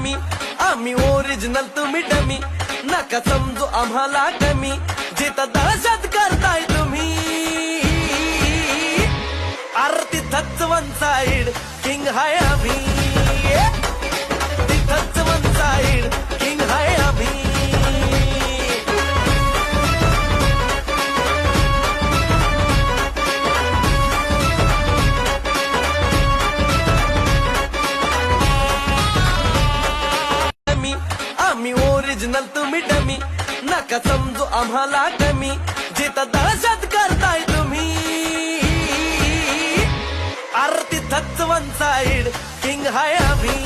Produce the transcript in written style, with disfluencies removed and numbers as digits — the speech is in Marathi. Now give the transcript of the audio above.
डमी, आम्ही ओरिजिनल तुम्ही डमी, नका समजू आम्हाला कमी, जिथं दहशत करताय तुम्ही. आरती तिथंच वन साइड किंग हाय आम्ही, तिथंच वन साइड किंग हाय आम्ही. आम्ही ओरिजिनल तुम्ही डमी, नका समजू आम्हाला कमी, जिथं दहशत करताय तुम्ही. आरती तिथंच वन साइड किंग हाय आम्ही.